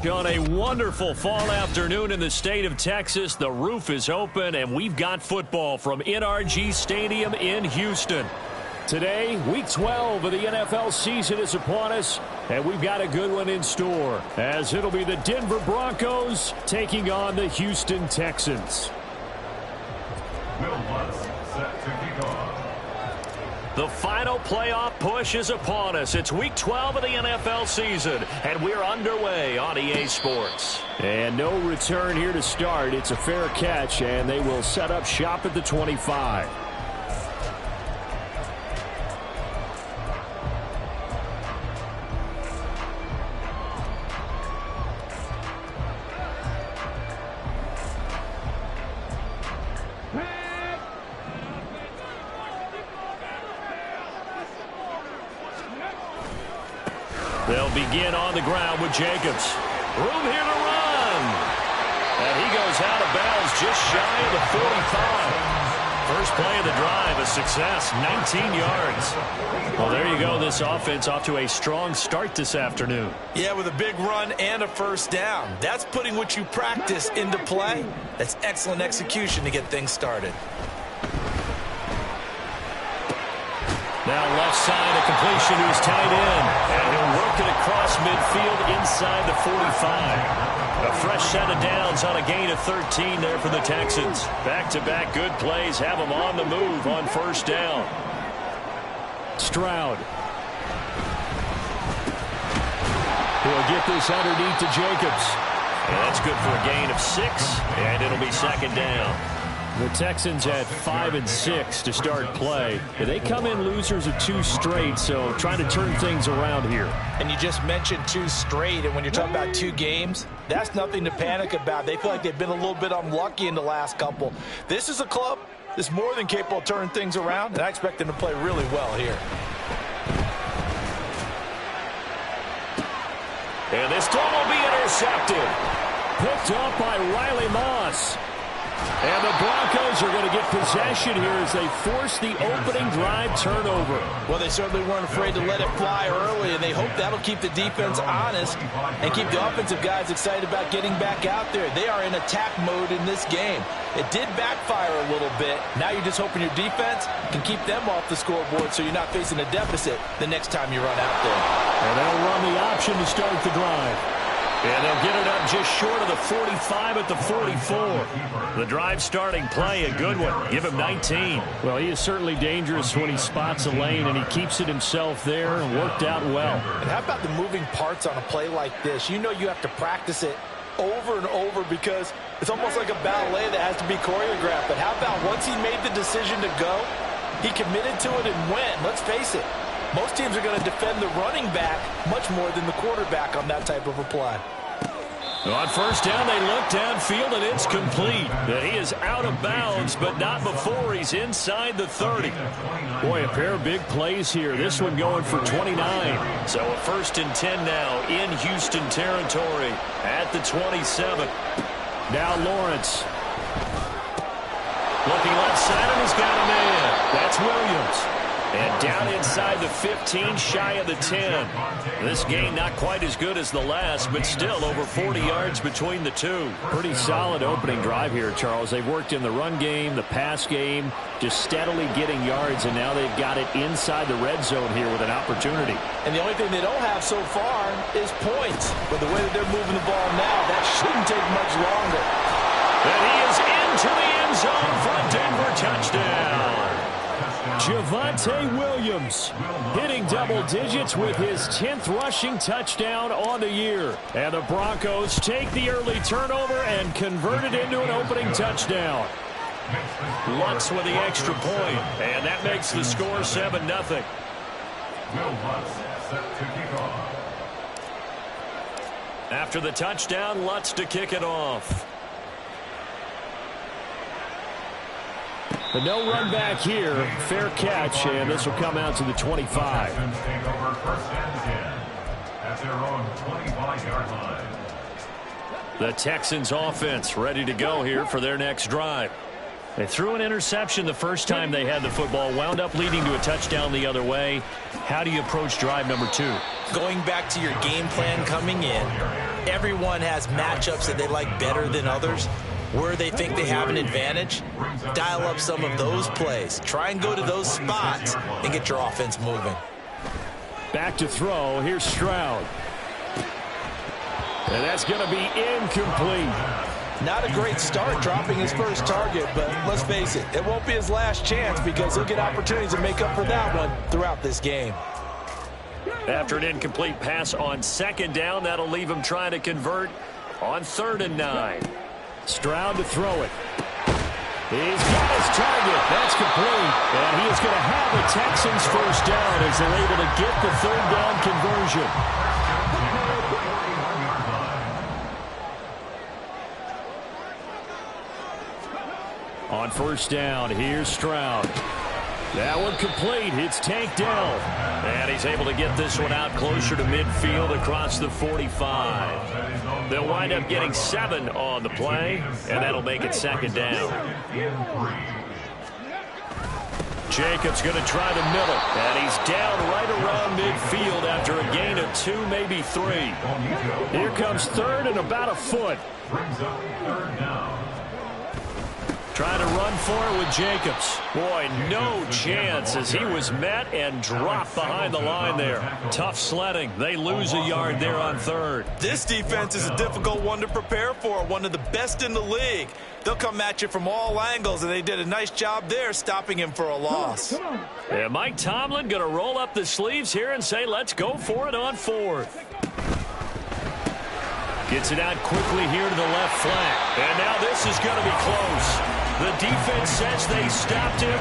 On a wonderful fall afternoon in the state of Texas, the roof is open, and we've got football from NRG Stadium in Houston. Today, Week 12 of the NFL season is upon us, and we've got a good one in store, as it'll be the Denver Broncos taking on the Houston Texans. Will Lutz set to kick off. The final playoff push is upon us. It's Week 12 of the NFL season, and we're underway on EA Sports. And no return here to start. It's a fair catch, and they will set up shop at the 25. They'll begin on the ground with Jacobs. Room here to run. And he goes out of bounds just shy of the 45. First play of the drive, a success, 19 yards. Well, there you go. This offense off to a strong start this afternoon. Yeah, with a big run and a first down. That's putting what you practice into play. That's excellent execution to get things started. Now left side, a completion to his tight end. And he'll work it across midfield inside the 45. A fresh set of downs on a gain of 13 there for the Texans. Back-to-back good plays have them on the move on first down. Stroud. He'll get this underneath to Jacobs. And that's good for a gain of 6, and it'll be second down. The Texans at 5-6 to start play. They come in losers of 2 straight, so trying to turn things around here. And you just mentioned 2 straight, and when you're talking about 2 games, that's nothing to panic about. They feel like they've been a little bit unlucky in the last couple. This is a club that's more than capable of turning things around, and I expect them to play really well here. And this throw will be intercepted. Picked off by Riley Moss. And the Broncos are going to get possession here as they force the opening drive turnover. Well, they certainly weren't afraid to let it fly early, and they hope that'll keep the defense honest and keep the offensive guys excited about getting back out there. They are in attack mode in this game. It did backfire a little bit. Now you're just hoping your defense can keep them off the scoreboard so you're not facing a deficit the next time you run out there. And they'll run the option to start the drive. And they'll get it up just short of the 45 at the 44. The drive starting play, a good one. Give him 19. Well, he is certainly dangerous when he spots a lane, and he keeps it himself there and worked out well. And how about the moving parts on a play like this? You know you have to practice it over and over because it's almost like a ballet that has to be choreographed. But how about once he made the decision to go, he committed to it and went. Let's face it. Most teams are going to defend the running back much more than the quarterback on that type of a play. On first down, they look downfield, and it's complete. He is out of bounds, but not before he's inside the 30. Boy, a pair of big plays here. This one going for 29. So a 1st and 10 now in Houston territory at the 27. Now Lawrence. Looking left side, and he's got a man. That's Williams. And down inside the 15, shy of the 10. This game not quite as good as the last, but still over 40 yards between the two. Pretty solid opening drive here, Charles. They've worked in the run game, the pass game, just steadily getting yards, and now they've got it inside the red zone here with an opportunity. And the only thing they don't have so far is points. But the way that they're moving the ball now, that shouldn't take much longer. And he is into the end zone for a Denver touchdown. Javonte Williams hitting double digits with his 10th rushing touchdown on the year. And the Broncos take the early turnover and convert it into an opening touchdown. Lutz with the extra point, and that makes the score 7-0. Will Lutz set to kick off. After the touchdown, Lutz to kick it off. The no run back here, fair catch, and this will come out to the 25. Texans take over 1st and 10 at their own 25-yard line. The Texans offense ready to go here for their next drive. They threw an interception the first time they had the football, wound up leading to a touchdown the other way. How do you approach drive number 2? Going back to your game plan coming in, Everyone has matchups that they like better than others. Where they think they have an advantage, dial up some of those plays. Try and go to those spots and get your offense moving. Back to throw. Here's Stroud. And that's going to be incomplete. Not a great start dropping his first target, but let's face it, it won't be his last chance because he'll get opportunities to make up for that one throughout this game. After an incomplete pass on second down, that'll leave him trying to convert on 3rd and 9. Stroud to throw it. He's got his target. That's complete. And he is going to have the Texans first down as they're able to get the 3rd down conversion. On 1st down, here's Stroud. That one complete. It's tanked down. And he's able to get this one out closer to midfield across the 45. They'll wind up getting 7 on the play, and that'll make it 2nd down. Jacobs going to try the middle, and he's down right around midfield after a gain of 2, maybe 3. Here comes 3rd and about a foot. Brings up 3rd down. Trying to run for it with Jacobs. Boy, no chance as he was met and dropped behind the line there. Tough sledding. They lose a yard there on 3rd. This defense is a difficult one to prepare for, one of the best in the league. They'll come at you from all angles, and they did a nice job there stopping him for a loss. And Mike Tomlin going to roll up the sleeves here and say, let's go for it on 4th. Gets it out quickly here to the left flank. And now this is going to be close. The defense says they stopped him.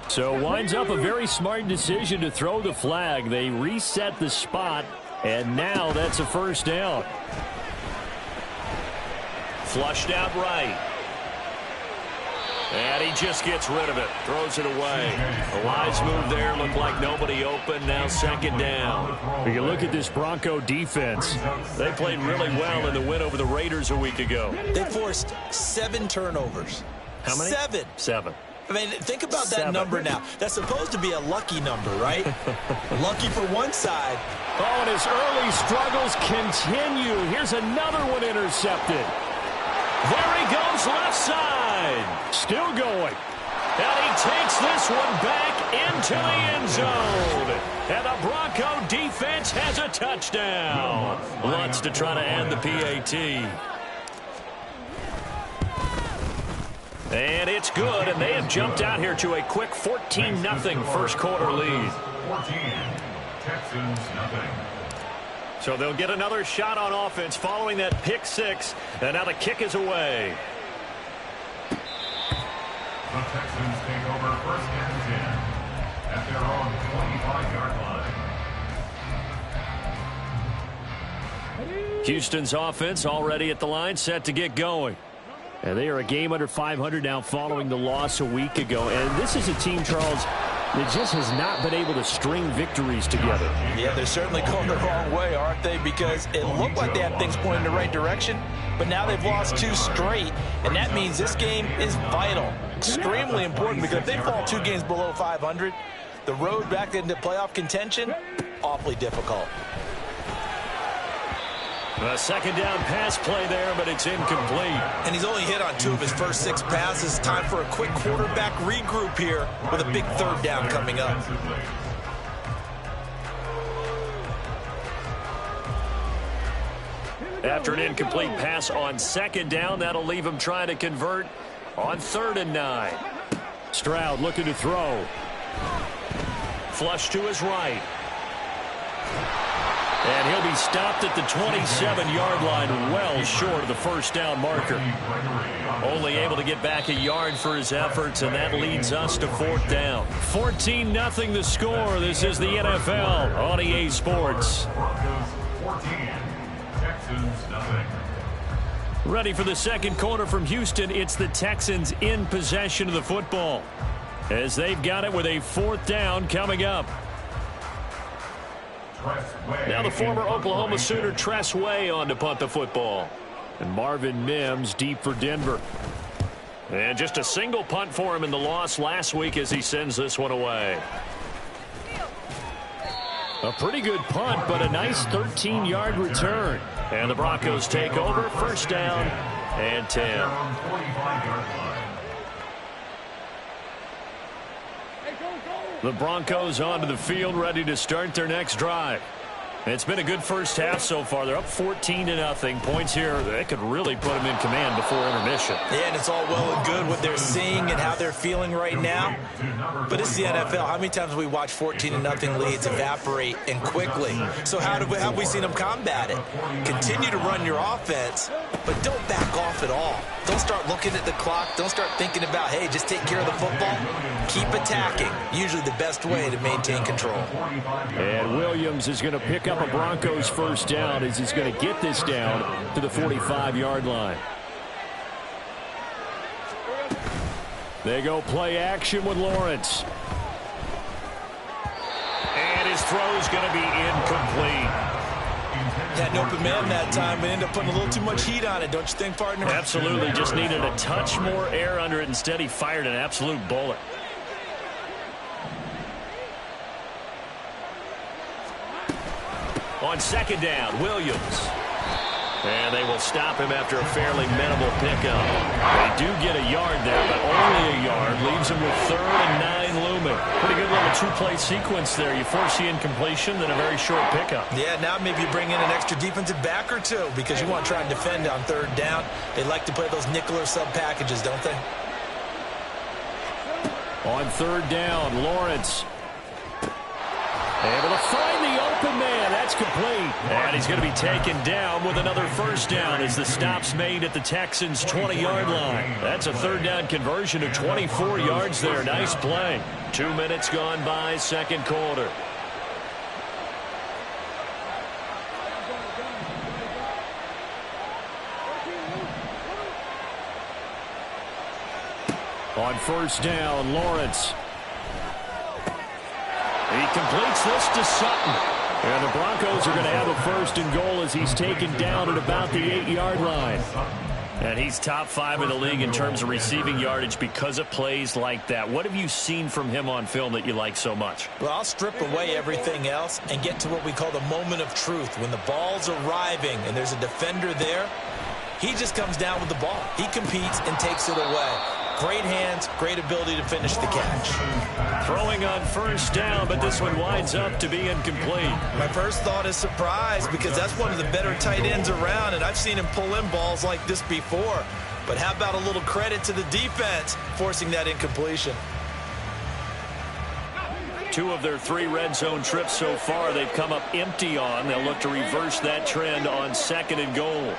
So winds up a very smart decision to throw the flag. They reset the spot, and now that's a 1st down. Flushed out right. And he just gets rid of it. Throws it away. A wise move there. Looked like nobody open. Now 2nd down. If you look at this Bronco defense, they played really well in the win over the Raiders a week ago. They forced 7 turnovers. How many? 7. I mean, think about that number now. That's supposed to be a lucky number, right? Lucky for one side. Oh, and his early struggles continue. Here's another one intercepted. There he goes left side. Still going. And he takes this one back into the end zone. And the Bronco defense has a touchdown. Wants to try to end the PAT. And it's good, and they have jumped out here to a quick 14-0 first quarter lead. 14, Texans nothing. So they'll get another shot on offense following that pick 6, and now the kick is away. The Texans take over 1st and 10 at their own 25-yard line. Houston's offense already at the line, set to get going. And they are a game under 500 now following the loss a week ago. And this is a team, Charles, that just has not been able to string victories together. Yeah, they're certainly going the wrong way, aren't they? Because it looked like they had things pointing in the right direction, but now they've lost 2 straight, and that means this game is vital, extremely important, because if they fall 2 games below 500, the road back into playoff contention, awfully difficult. A 2nd down pass play there, but it's incomplete. And he's only hit on 2 of his first 6 passes. Time for a quick quarterback regroup here with a big 3rd down coming up. After an incomplete pass on 2nd down, that'll leave him trying to convert on 3rd and 9. Stroud looking to throw. Flush to his right. And he'll be stopped at the 27-yard line, well short of the 1st down marker. Only able to get back a yard for his efforts, and that leads us to 4th down. 14-0 the score. This is the NFL on EA Sports. Broncos 14, Texans nothing. Ready for the 2nd quarter from Houston. It's the Texans in possession of the football, as they've got it with a 4th down coming up. Now the former Oklahoma Sooner Tress Way on to punt the football. And Marvin Mims deep for Denver. And just a single punt for him in the loss last week as he sends this one away. A pretty good punt, but a nice 13-yard return. And the Broncos take over, first down and 10. The Broncos onto the field, ready to start their next drive. It's been a good first half so far. They're up 14-0. Points here, that could really put them in command before intermission. Yeah, and it's all well and good what they're seeing and how they're feeling right now. But it's the NFL. How many times have we watched 14-0 leads evaporate and quickly? So how have we seen them combat it? Continue to run your offense, but don't back off at all. Don't start looking at the clock. Don't start thinking about, hey, just take care of the football. Keep attacking. Usually the best way to maintain control. And Williams is going to pick up a Broncos first down as he's going to get this down to the 45-yard line. They go play action with Lawrence. And his throw's going to be incomplete. Had an open man that time, but ended up putting a little too much heat on it, don't you think, partner? Absolutely. Just needed a touch more air under it. Instead, he fired an absolute bullet. On second down, Williams. And they will stop him after a fairly minimal pickup. They do get a yard there, but only a yard. Leaves him with 3rd and 9 looming. Pretty good little two-play sequence there. You force the incompletion, then a very short pickup. Yeah, now maybe you bring in an extra defensive back or two because you want to try and defend on 3rd down. They like to play those nickel or sub packages, don't they? On 3rd down, Lawrence. Able to find the open man. That's complete. And he's going to be taken down with another first down as the stop's made at the Texans' 20-yard line. That's a 3rd down conversion of 24 yards there. Nice play. 2 minutes gone by, second quarter. On first down, Lawrence. He completes this to Sutton. And the Broncos are going to have a 1st and goal as he's taken down at about the 8-yard line. And he's top 5 in the league in terms of receiving yardage because of plays like that. What have you seen from him on film that you like so much? Well, I'll strip away everything else and get to what we call the moment of truth. When the ball's arriving and there's a defender there, he just comes down with the ball. He competes and takes it away. Great hands, great ability to finish the catch. Throwing on first down, but this one winds up to be incomplete. My first thought is surprise because that's one of the better tight ends around, and I've seen him pull in balls like this before. But how about a little credit to the defense forcing that incompletion? 2 of their 3 red zone trips so far they've come up empty on. They'll look to reverse that trend on 2nd and goal.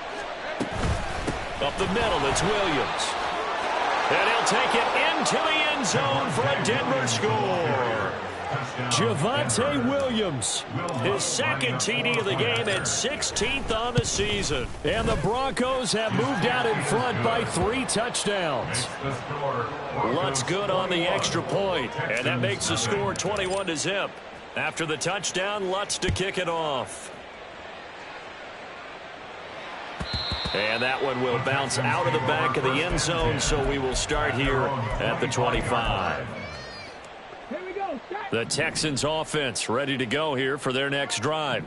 Up the middle, it's Williams. And he'll take it into the end zone for a Denver score. Javonte Williams, his 2nd TD of the game and 16th on the season. And the Broncos have moved out in front by 3 touchdowns. Lutz good on the extra point, and that makes the score 21-0. After the touchdown, Lutz to kick it off. And that one will bounce out of the back of the end zone, so we will start here at the 25. The Texans offense ready to go here for their next drive.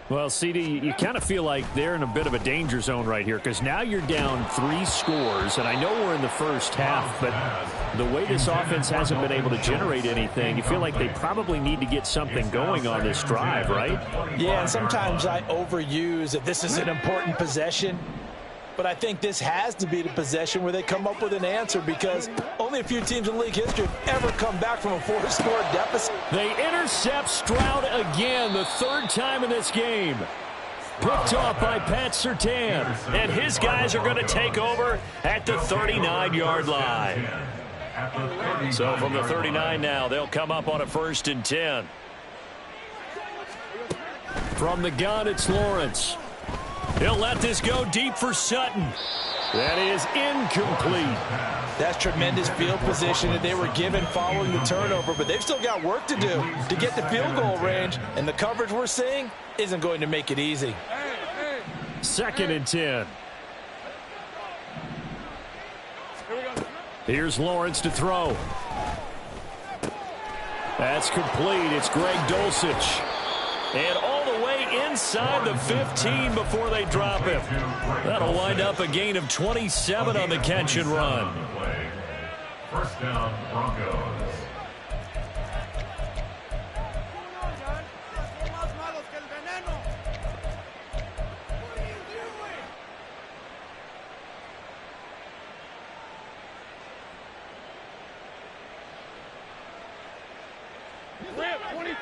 Well, CD, you kind of feel like they're in a bit of a danger zone right here because now you're down 3 scores, and I know we're in the first half, but the way this offense hasn't been able to generate anything, you feel like they probably need to get something going on this drive, right? Yeah, and sometimes I overuse that this is an important possession. But I think this has to be the possession where they come up with an answer because only a few teams in league history have ever come back from a 4-score deficit. They intercept Stroud again, the 3rd time in this game. Picked off by Pat Surtain. And his guys are going to take over at the 39-yard line. So from the 39 now, they'll come up on a 1st and 10. From the gun, it's Lawrence. He'll let this go deep for Sutton. That is incomplete. That's tremendous field position that they were given following the turnover, but they've still got work to do to get the field goal range, and the coverage we're seeing isn't going to make it easy. 2nd and 10. Here's Lawrence to throw. That's complete. It's Greg Dulcich. And all the way inside the 15 before they drop him. That'll wind up a gain of 27 on the catch and run. First down, Broncos.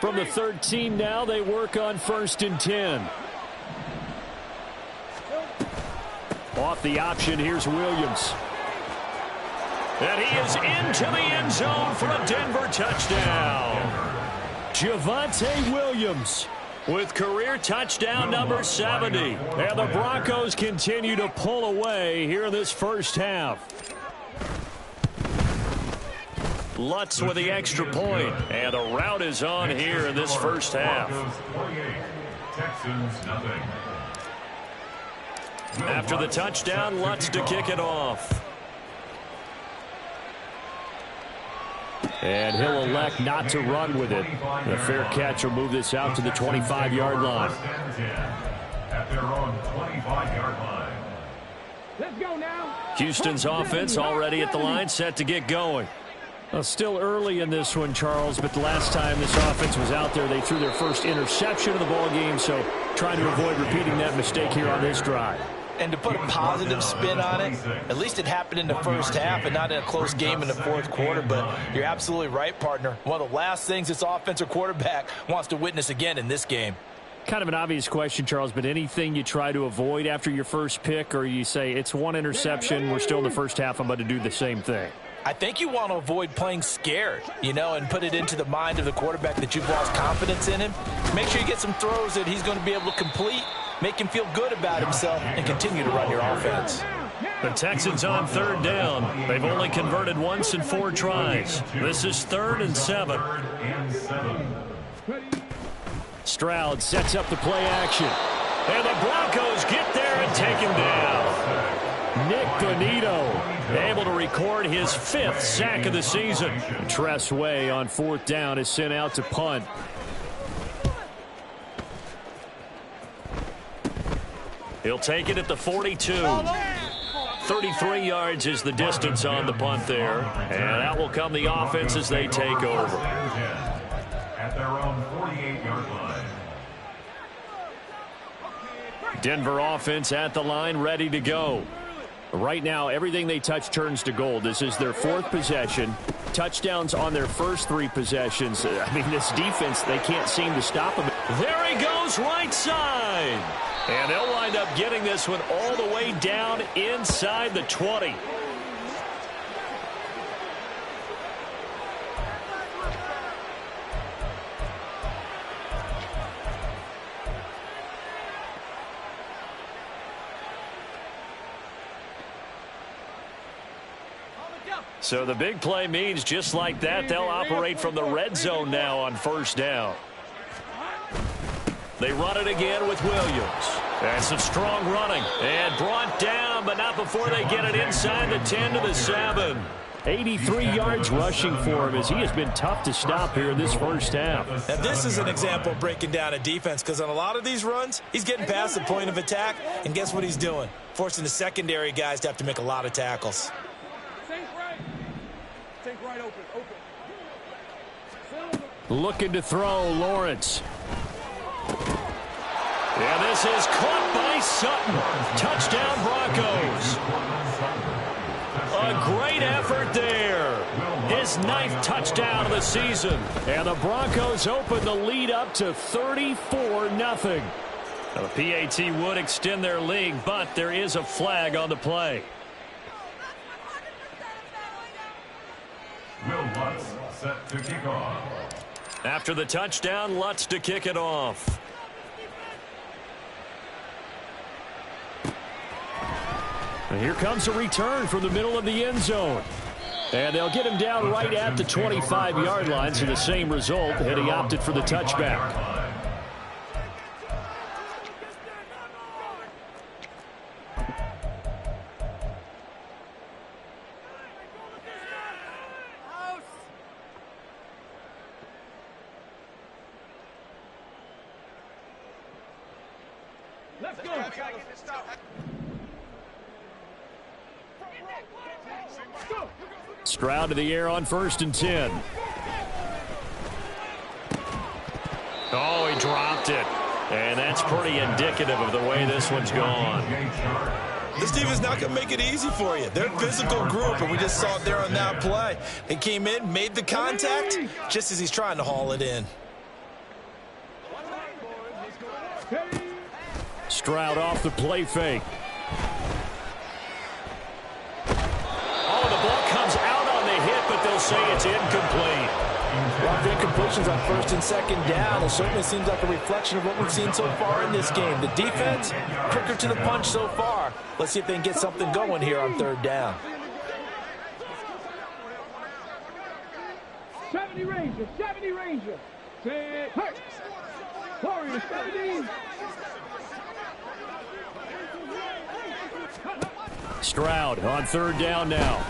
From the 13 now, they work on 1st and 10. Off the option, here's Williams. And he is into the end zone for a Denver touchdown. Javonte Williams with career touchdown number 70. And the Broncos continue to pull away here in this first half. Lutz with the extra point, and the route is on here in this first half. After the touchdown, Lutz to kick it off. And he'll elect not to run with it. The fair catch will move this out to the 25-yard line. At their own 25-yard line. Let's go now. Houston's offense already at the line, set to get going. Well, still early in this one, Charles, but the last time this offense was out there, they threw their first interception of the ball game, so trying to avoid repeating that mistake here on this drive. And to put a positive spin on it, at least it happened in the first half and not in a close game in the fourth quarter, but you're absolutely right, partner. One of the last things this offensive quarterback wants to witness again in this game. Kind of an obvious question, Charles, but anything you try to avoid after your first pick, or you say it's one interception, we're still in the first half, I'm about to do the same thing? I think you want to avoid playing scared, and put it into the mind of the quarterback that you've lost confidence in him. Make sure you get some throws that he's going to be able to complete, make him feel good about himself, and continue to run your offense. The Texans on 3rd down. They've only converted once in 4 tries. This is 3rd and 7. Stroud sets up the play action. And the Broncos get there and take him down. Nick Bonito able to record his 5th sack of the season. Tress Way on 4th down is sent out to punt. He'll take it at the 42. 33 yards is the distance on the punt there. And out will come the offense as they take over. At their own 48-yard line. Denver offense at the line, ready to go. Right now, everything they touch turns to gold. This is their 4th possession. Touchdowns on their first 3 possessions. I mean, this defense, they can't seem to stop them. There he goes, right side. And they'll wind up getting this one all the way down inside the 20. So the big play means just like that, they'll operate from the red zone now on 1st down. They run it again with Williams. And some strong running. And brought down, but not before they get it inside the 10 to the 7. 83 yards rushing for him as he has been tough to stop here in this first half. Now, this is an example of breaking down a defense, because on a lot of these runs, he's getting past the point of attack, and guess what he's doing? Forcing the secondary guys to have to make a lot of tackles. Looking to throw, Lawrence. Yeah, this is caught by Sutton. Touchdown, Broncos. A great effort there. His 9th touchdown of the season. And the Broncos open the lead up to 34-0. Now, the PAT would extend their lead, but there is a flag on the play. Will Lutz set to kick off. After the touchdown, Lutz to kick it off. And here comes a return from the middle of the end zone. And they'll get him down right at the 25-yard line, so the same result, and he opted for the touchback. Let's go. Stroud to the air on 1st and 10. Oh, he dropped it. And that's pretty indicative of the way this one's gone. This defense not going to make it easy for you. They're a physical group, and we just saw it there on that play. He came in, made the contact, just as he's trying to haul it in. Stroud off the play fake. Oh, the ball comes out on the hit, but they'll say it's incomplete. A lot of incompletions on 1st and 2nd down. It certainly seems like a reflection of what we've seen so far in this game. The defense, quicker to the punch so far. Let's see if they can get something going here on 3rd down. 70 Ranger, 70 Ranger. Say, hey. Warrior, 70. Stroud on 3rd down now.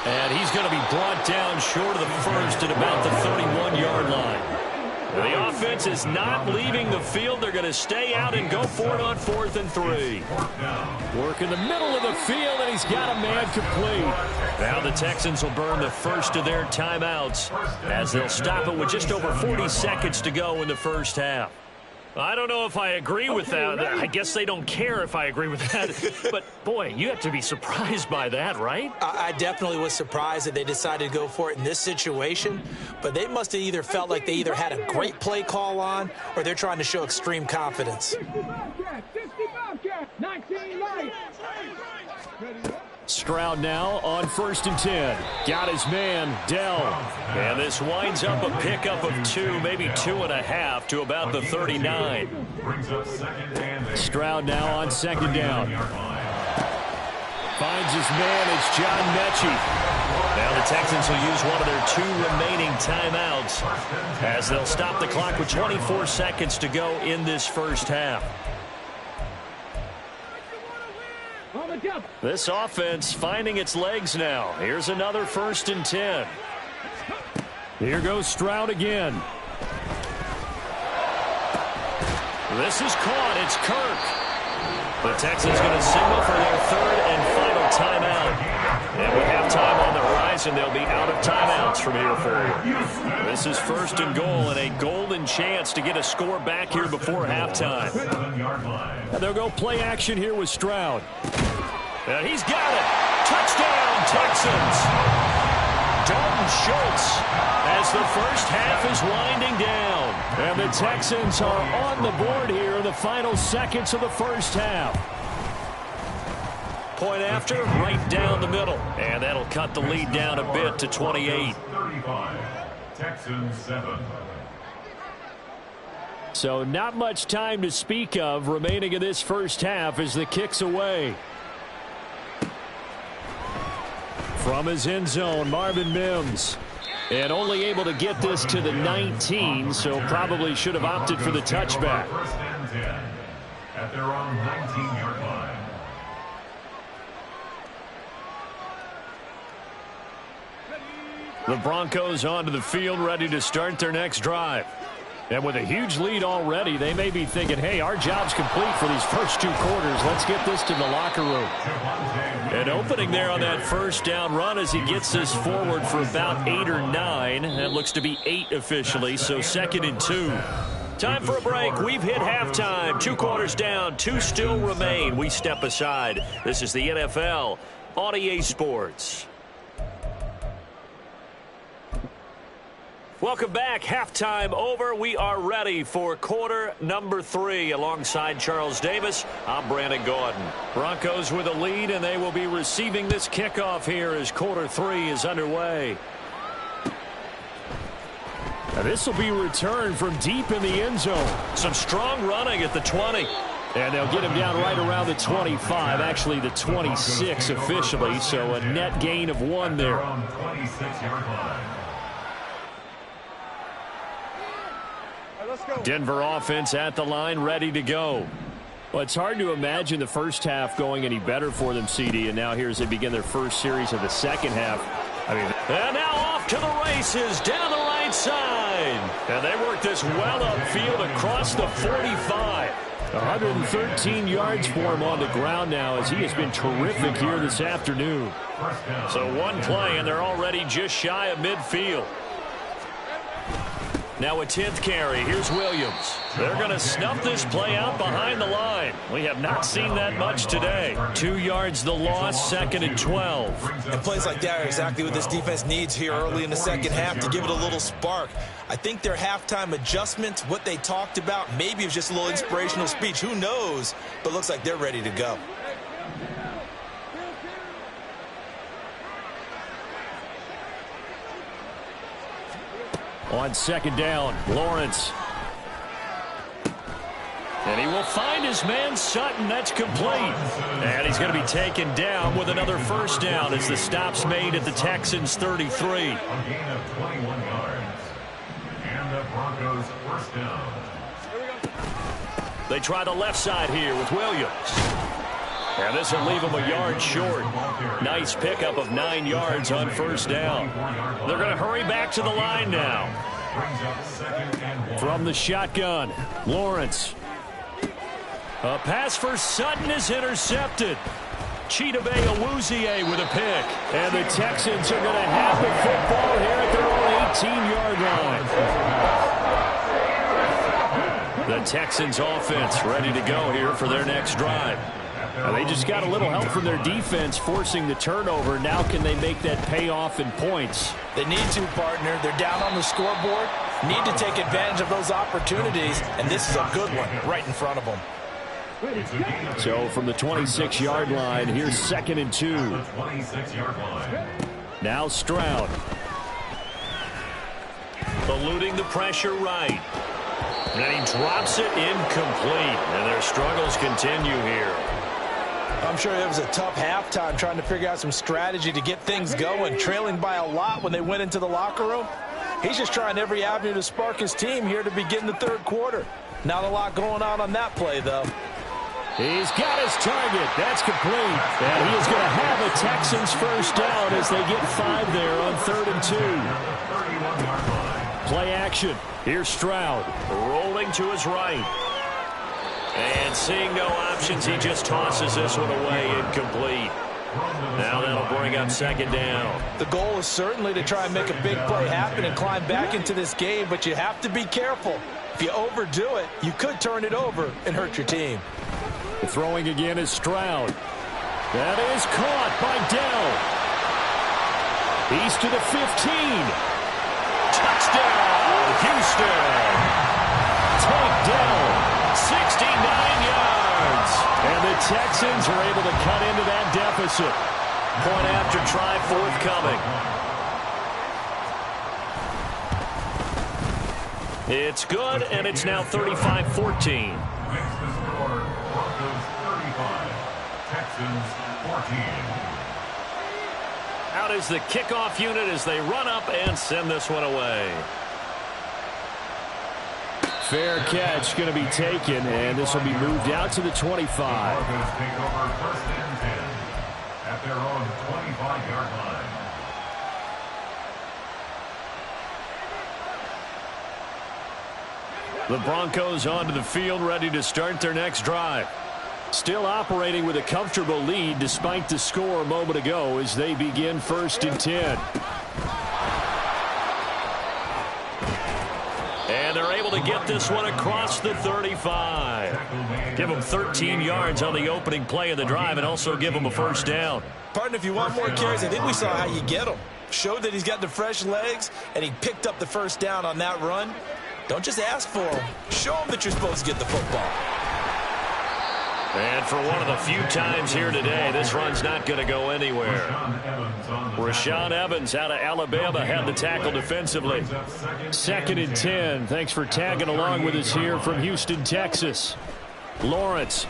And he's going to be brought down short of the first at about the 31-yard line. The offense is not leaving the field. They're going to stay out and go for it on 4th and 3. Work in the middle of the field, and he's got a man complete. Now the Texans will burn the first of their timeouts as they'll stop it with just over 40 seconds to go in the first half. I don't know if I agree with that. I guess they don't care if I agree with that. But, boy, you have to be surprised by that, right? I definitely was surprised that they decided to go for it in this situation. But they must have either felt like they either had a great play call on or they're trying to show extreme confidence. 60 Bobcat, 19 light. Stroud now on 1st and 10. Got his man, Dell. And this winds up a pickup of 2, maybe 2.5 to about the 39. Stroud now on 2nd down. Finds his man, it's John Mechie. Now the Texans will use one of their 2 remaining timeouts as they'll stop the clock with 24 seconds to go in this first half. This offense finding its legs now. Here's another 1st and 10. Here goes Stroud again. This is caught. It's Kirk. The Texans going to signal for their 3rd and final timeout. And with halftime on the horizon, they'll be out of timeouts from here forward. This is 1st and goal and a golden chance to get a score back here before halftime. And they'll go play action here with Stroud. And he's got it. Touchdown, Texans. Dalton Schultz as the first half is winding down. And the Texans are on the board here in the final seconds of the first half. Point after, right down the middle. And that'll cut the lead down a bit to 28. 35. Texans 7. So not much time to speak of remaining in this first half as the kick's away. From his end zone, Marvin Mims. And only able to get this to the 19, so probably should have opted for the touchback. 1st and 10 at their own 19-yard line. The Broncos onto the field, ready to start their next drive. And with a huge lead already, they may be thinking, hey, our job's complete for these first 2 quarters. Let's get this to the locker room. An opening there on that 1st down run as he gets this forward for about 8 or 9. That looks to be 8 officially, so 2nd and 2. Time for a break. We've hit halftime. 2 quarters down, 2 still remain. We step aside. This is the NFL on EA Sports. Welcome back. Halftime over. We are ready for quarter number 3. Alongside Charles Davis, I'm Brandon Gordon. Broncos with a lead, and they will be receiving this kickoff here as quarter 3 is underway. Now this will be returned from deep in the end zone. Some strong running at the 20. And they'll get him down right around the 25, actually the 26 officially, so a net gain of 1 there. Denver offense at the line, ready to go. Well, it's hard to imagine the first half going any better for them, CD, and now here as they begin their first series of the second half. And now off to the races, down the right side. And they work this well upfield across the 45. 113 yards for him on the ground now as he has been terrific here this afternoon. So one play and they're already just shy of midfield. Now a 10th carry. Here's Williams. They're going to snuff this play out behind the line. We have not seen that much today. 2 yards the loss, 2nd and 12. And plays like that are exactly what this defense needs here early in the second half to give it a little spark. I think their halftime adjustments, what they talked about, maybe it was just a little inspirational speech. Who knows? But looks like they're ready to go. On 2nd down, Lawrence. And he will find his man Sutton. That's complete. And he's going to be taken down with another first down as the stop's made at the Texans' 33. A gain of 21 yards. And the Broncos first down. They try the left side here with Williams. And this will leave him a yard short. Nice pickup of 9 yards on first down. They're going to hurry back to the line now. From the shotgun, Lawrence. A pass for Sutton is intercepted. Chidobe Awuzie with a pick. And the Texans are going to have the football here at their own 18-yard line. The Texans offense ready to go here for their next drive. Now they just got a little help from their defense forcing the turnover. Now can they make that pay off in points? They need to, partner. They're down on the scoreboard. Need to take advantage of those opportunities, and this is a good one right in front of them. So from the 26-yard line, here's 2nd and 2. Now Stroud. Eluding the pressure right. And he drops it incomplete. And their struggles continue here. I'm sure it was a tough halftime trying to figure out some strategy to get things going, trailing by a lot when they went into the locker room. He's just trying every avenue to spark his team here to begin the third quarter. Not a lot going on that play, though. He's got his target. That's complete. And he is going to have a Texans first down as they get 5 there on 3rd and 2. Play action. Here's Stroud rolling to his right. And seeing no options, he just tosses this one away, incomplete. Now that'll bring up 2nd down. The goal is certainly to try and make a big play happen and climb back into this game, but you have to be careful. If you overdo it, you could turn it over and hurt your team. The throwing again is Stroud. That is caught by Dell. He's to the 15. Touchdown, Houston. Takedown. 69 yards. And the Texans are able to cut into that deficit. Point after try forthcoming. It's good, and it's now 35-14. Makes the score, Broncos 35, Texans 14. Out is the kickoff unit as they run up and send this one away. Fair catch going to be taken, and this will be moved out to the 25. Broncos take over 1st and 10 at their own 25-yard line. The Broncos onto the field, ready to start their next drive. Still operating with a comfortable lead despite the score a moment ago as they begin 1st and 10. And they're able to get this one across the 35. Give them 13 yards on the opening play of the drive and also give them a first down. Partner, if you want more carries, I think we saw how you get them. Showed that he's got the fresh legs, and he picked up the first down on that run. Don't just ask for them. Show them that you're supposed to get the football. And for one of the few times here today, this run's not going to go anywhere. Rashaan Evans out of Alabama had the tackle defensively. 2nd and 10. Thanks for tagging along with us here from Houston, Texas. Lawrence.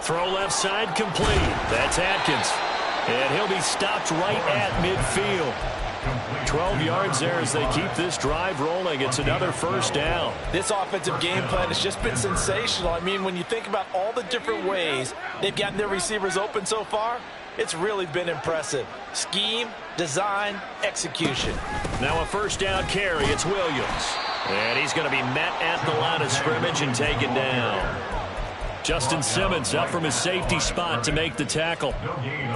Throw left side complete. That's Atkins. And he'll be stopped right at midfield. 12 yards there as they keep this drive rolling. It's another first down. This offensive game plan has just been sensational. I mean, when you think about all the different ways they've gotten their receivers open so far, it's really been impressive. Scheme, design, execution. Now a first down carry. It's Williams. And he's going to be met at the line of scrimmage and taken down. Justin Simmons up from his safety spot to make the tackle.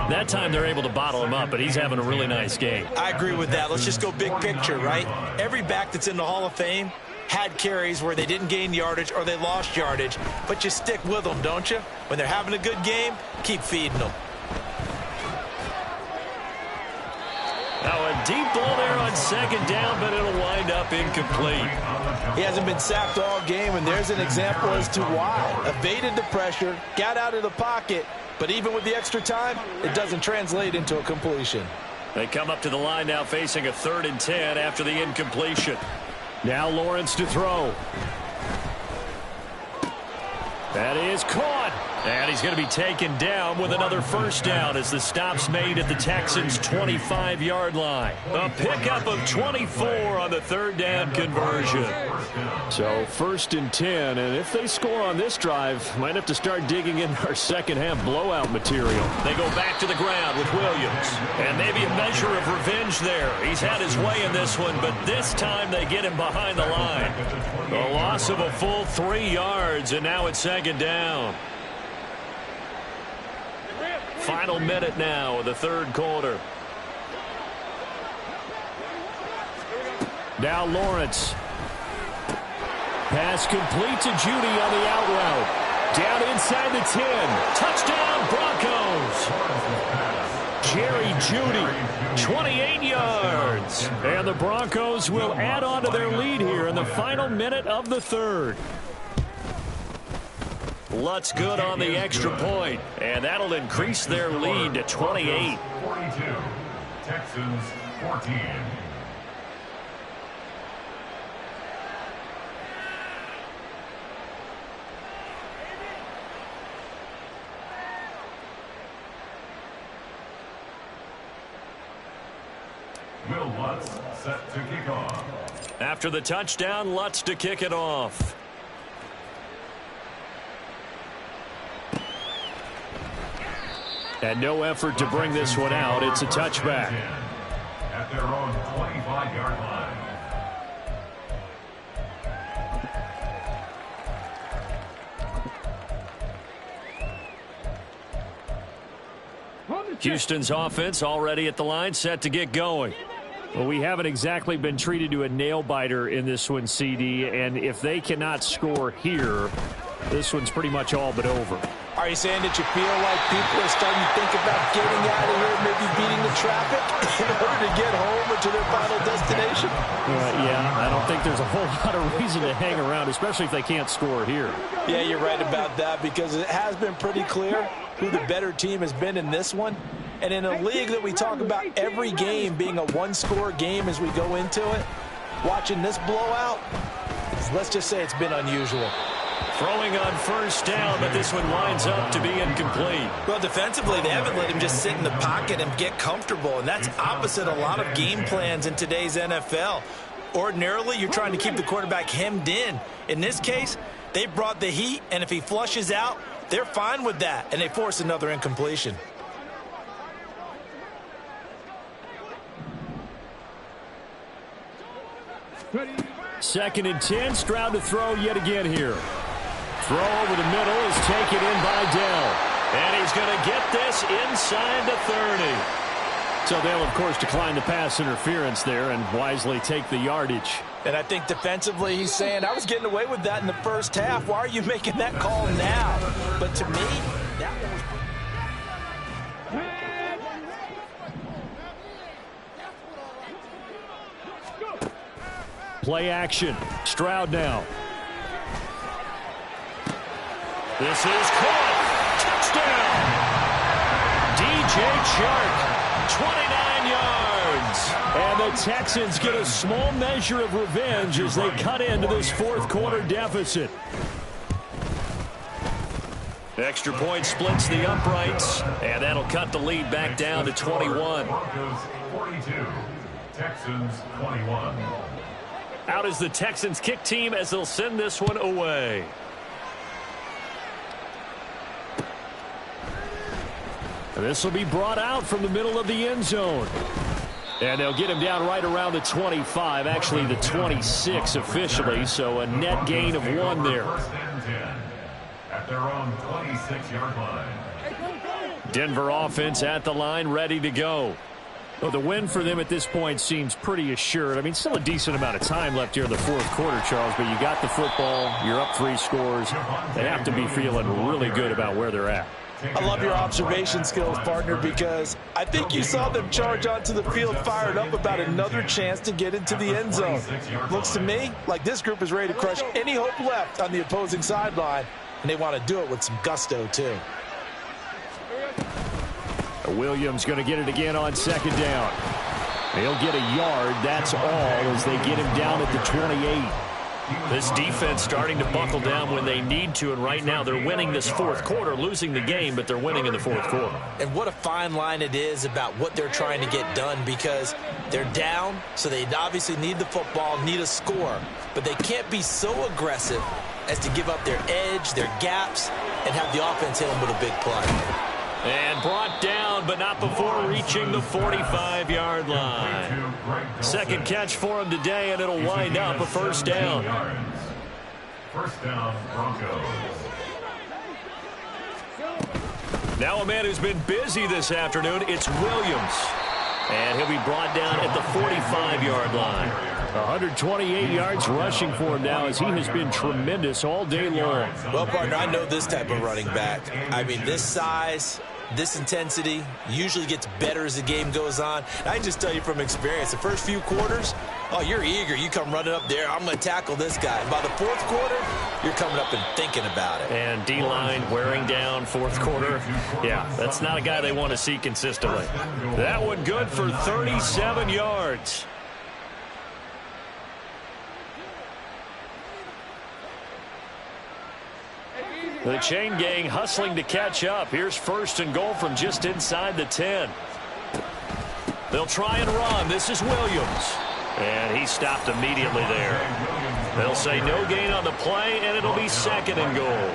That time they're able to bottle him up, but he's having a really nice game. I agree with that. Let's just go big picture, right? Every back that's in the Hall of Fame had carries where they didn't gain yardage or they lost yardage, but you stick with them, don't you? When they're having a good game, keep feeding them. Now a deep ball there on second down, but it'll wind up incomplete. He hasn't been sacked all game, and there's an example as to why. Evaded the pressure, got out of the pocket, but even with the extra time, it doesn't translate into a completion. They come up to the line now facing a 3rd and 10 after the incompletion. Now Lawrence to throw. That is caught. And he's going to be taken down with another first down as the stop's made at the Texans' 25-yard line. A pickup of 24 on the 3rd down conversion. So 1st and 10, and if they score on this drive, might have to start digging in our second-half blowout material. They go back to the ground with Williams. And maybe a measure of revenge there. He's had his way in this one, but this time they get him behind the line. A loss of a full 3 yards, and now it's 2nd down. Final minute now of the 3rd quarter. Now Lawrence. Pass complete to Judy on the out route. Down inside the 10. Touchdown Broncos. Jerry Judy, 28 yards. And the Broncos will add on to their lead here in the final minute of the 3rd. Lutz good on the extra point, and that'll increase their lead to 28. 42, Texans 14. Will Lutz set to kick off. After the touchdown, Lutz to kick it off. And no effort to bring this one out. It's a touchback. At their own 25-yard line. Houston's offense already at the line, set to get going. Well, we haven't exactly been treated to a nail-biter in this one, CD, and if they cannot score here, this one's pretty much all but over. Are you saying that you feel like people are starting to think about getting out of here, maybe beating the traffic in order to get home or to their final destination? Yeah, I don't think there's a whole lot of reason to hang around, especially if they can't score here. Yeah, you're right about that, because it has been pretty clear who the better team has been in this one. And in a league that we talk about every game being a one-score game as we go into it, watching this blowout, let's just say it's been unusual. Throwing on first down, but this one winds up to be incomplete. Well, defensively, they haven't let him just sit in the pocket and get comfortable, and that's opposite a lot of game plans in today's NFL. Ordinarily, you're trying to keep the quarterback hemmed in. In this case, they brought the heat, and if he flushes out, they're fine with that, and they force another incompletion. Second and 10, Stroud to throw yet again here. Throw over the middle is taken in by Dell. And he's going to get this inside the 30. So they'll, of course, decline the pass interference there and wisely take the yardage. And I think defensively he's saying, I was getting away with that in the first half. Why are you making that call now? But to me, that one was... Play action. Stroud now. This is caught. Touchdown. DJ Chark, 29 yards. Williams. And the Texans get a small measure of revenge as they cut into this fourth quarter deficit. Extra point splits the uprights, and that'll cut the lead back down to 21. Broncos 42, Texans 21. Out is the Texans kick team as they'll send this one away. This will be brought out from the middle of the end zone. And they'll get him down right around the 25, actually the 26 officially, so a net gain of 1 there. First and 10 at their own 26-yard line. Denver offense at the line, ready to go. Well, the win for them at this point seems pretty assured. I mean, still a decent amount of time left here in the fourth quarter, Charles, but you got the football, you're up 3 scores. They have to be feeling really good about where they're at. I love your observation skills, partner, because I think you saw them charge onto the field fired up about another chance to get into the end zone. Looks to me like this group is ready to crush any hope left on the opposing sideline, and they want to do it with some gusto, too. Williams going to get it again on second down. He'll get a yard, that's all, as they get him down at the 28. This defense starting to buckle down when they need to, and right now they're winning this fourth quarter, losing the game, but they're winning in the fourth quarter. And what a fine line it is about what they're trying to get done, because they're down, so they obviously need the football, need a score, but they can't be so aggressive as to give up their edge, their gaps, and have the offense hit them with a big play. And brought down, but not before reaching the 45-yard line. Second catch for him today, and it'll wind up a first down. First down, Broncos. Now a man who's been busy this afternoon, it's Williams. And he'll be brought down at the 45-yard line. 128 yards rushing for him now, as he has been tremendous all day long. Well, partner, I know this type of running back. I mean, this size, this intensity usually gets better as the game goes on. And I can just tell you from experience, the first few quarters, oh, you're eager. You come running up there, I'm going to tackle this guy. By the fourth quarter, you're coming up and thinking about it. And D-line wearing down fourth quarter. Yeah, that's not a guy they want to see consistently. That one good for 37 yards. The chain gang hustling to catch up. Here's first and goal from just inside the 10. They'll try and run. This is Williams. And he stopped immediately there. They'll say no gain on the play, and it'll be second and goal.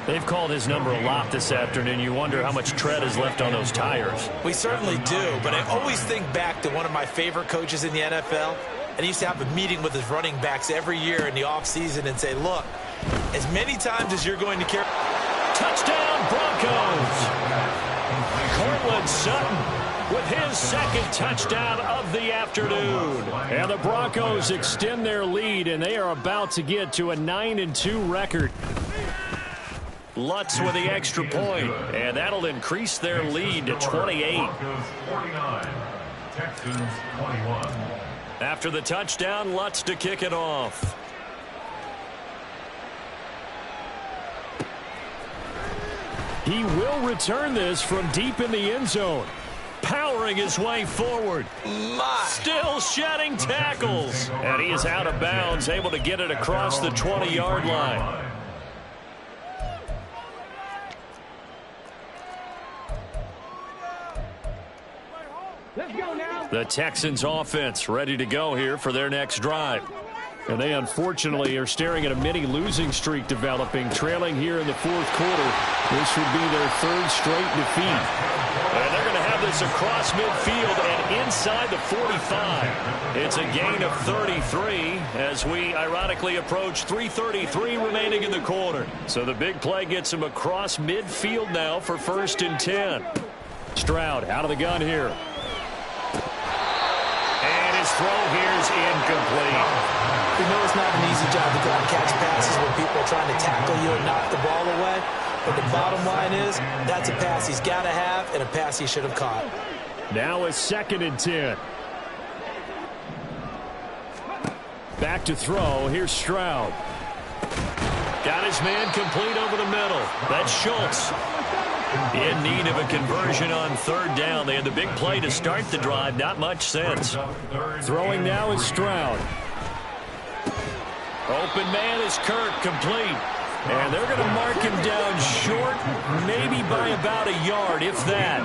They've called his number a lot this afternoon. You wonder how much tread is left on those tires. We certainly do, but I always think back to one of my favorite coaches in the NFL. And he used to have a meeting with his running backs every year in the offseason and say, look, as many times as you're going to carry. Touchdown, Broncos. Courtland Sutton with his second touchdown of the afternoon. And the Broncos extend their lead, and they are about to get to a 9-2 record. Lutz with the extra point, and that'll increase their lead to 28. Broncos 49, Texans 21. After the touchdown, Lutz to kick it off. He will return this from deep in the end zone. Powering his way forward. Still shedding tackles. And he is out of bounds, able to get it across the 20-yard line. Let's go now. The Texans offense ready to go here for their next drive. And they unfortunately are staring at a mini losing streak developing, trailing here in the fourth quarter. This would be their third straight defeat. And they're going to have this across midfield and inside the 45. It's a gain of 33 as we ironically approach 3:33 remaining in the quarter. So the big play gets him across midfield now for first and 10. Stroud out of the gun here. And his throw here is incomplete. We know it's not an easy job to go and catch passes when people are trying to tackle you and knock the ball away. But the bottom line is, that's a pass he's got to have and a pass he should have caught. Now a second and 10. Back to throw. Here's Stroud. Got his man complete over the middle. That's Schultz. In need of a conversion on third down. They had the big play to start the drive. Not much sense. Throwing now is Stroud. Open man is Kirk, complete. And they're going to mark him down short, maybe by about a yard, if that.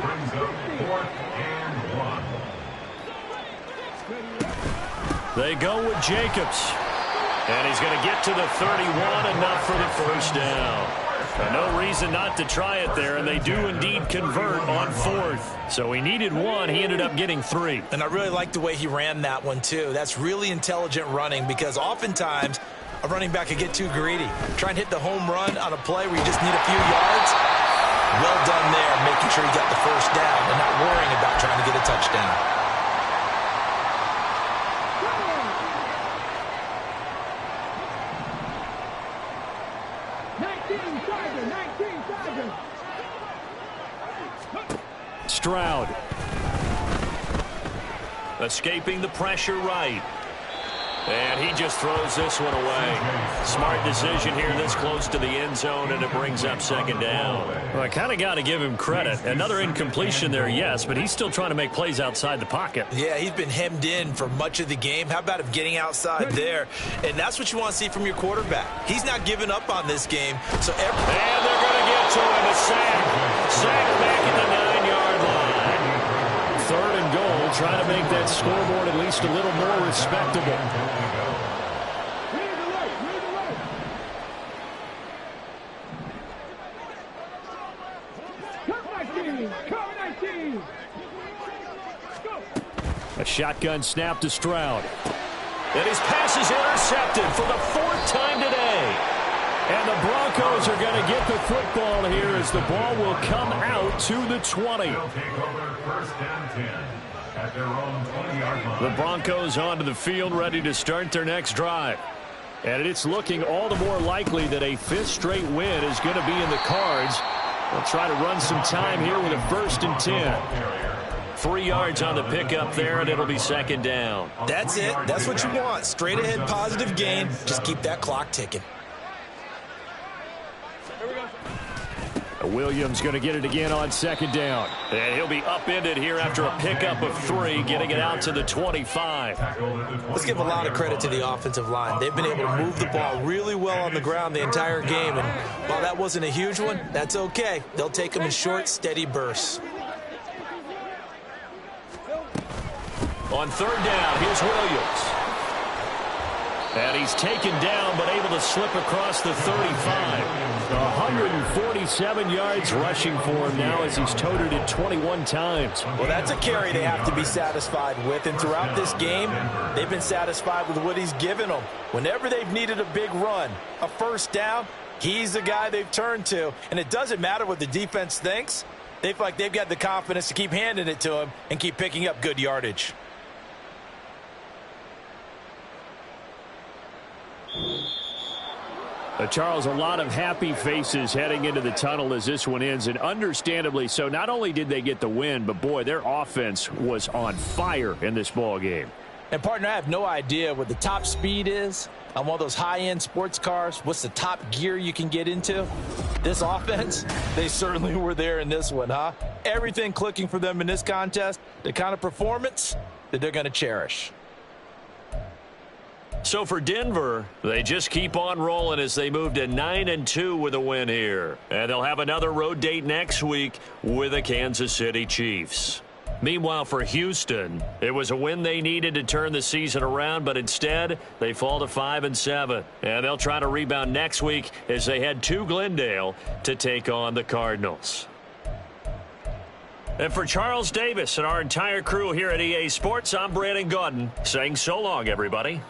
Brings up 4th and 1. They go with Jacobs. And he's going to get to the 31, enough for the first down. No reason not to try it there, and they do indeed convert on 4th. So he needed 1. He ended up getting 3. And I really like the way he ran that one, too. That's really intelligent running because oftentimes a running back could get too greedy. Try and hit the home run on a play where you just need a few yards. Well done there, making sure he got the first down and not worrying about trying to get a touchdown. Stroud. Escaping the pressure right. And he just throws this one away. Smart decision here this close to the end zone, and it brings up second down. Well, I kind of got to give him credit. Another incompletion there, yes, but he's still trying to make plays outside the pocket. Yeah, he's been hemmed in for much of the game. How about him getting outside there? And that's what you want to see from your quarterback. He's not giving up on this game. And they're going to get to him. A sack. Sack back at the 9-yard line. 3rd and goal, trying to make that scoreboard at least a little more respectable. A shotgun snap to Stroud. And his pass is intercepted for the 4th time today. And the Broncos are going to get the football here as the ball will come out to the 20. They'll take over 1st and 10 at their own 20-yard line. The Broncos onto the field, ready to start their next drive. And it's looking all the more likely that a 5th straight win is going to be in the cards. They'll try to run some time here with a 1st and 10. 3 yards on the pickup there, and it'll be second down. That's it. That's what you want. Straight ahead positive gain. Just keep that clock ticking. Williams going to get it again on second down. And he'll be upended here after a pickup of 3, getting it out to the 25. Let's give a lot of credit to the offensive line. They've been able to move the ball really well on the ground the entire game. And while that wasn't a huge one, that's okay. They'll take them in short, steady bursts. On 3rd down, here's Williams. And he's taken down, but able to slip across the 35. 147 yards rushing for him now as he's toted it 21 times. Well, that's a carry they have to be satisfied with. And throughout this game, they've been satisfied with what he's given them. Whenever they've needed a big run, a 1st down, he's the guy they've turned to. And it doesn't matter what the defense thinks. They feel like they've got the confidence to keep handing it to him and keep picking up good yardage. Charles, a lot of happy faces heading into the tunnel as this one ends, and understandably so. Not only did they get the win, but boy, their offense was on fire in this ball game. And partner, I have no idea what the top speed is on one of those high-end sports cars. What's the top gear you can get into? This offense, they certainly were there in this one, huh? Everything clicking for them in this contest, the kind of performance that they're going to cherish. So for Denver, they just keep on rolling as they move to 9-2 with a win here. And they'll have another road date next week with the Kansas City Chiefs. Meanwhile, for Houston, it was a win they needed to turn the season around, but instead they fall to 5-7. And they'll try to rebound next week as they head to Glendale to take on the Cardinals. And for Charles Davis and our entire crew here at EA Sports, I'm Brandon Gaudin saying so long, everybody.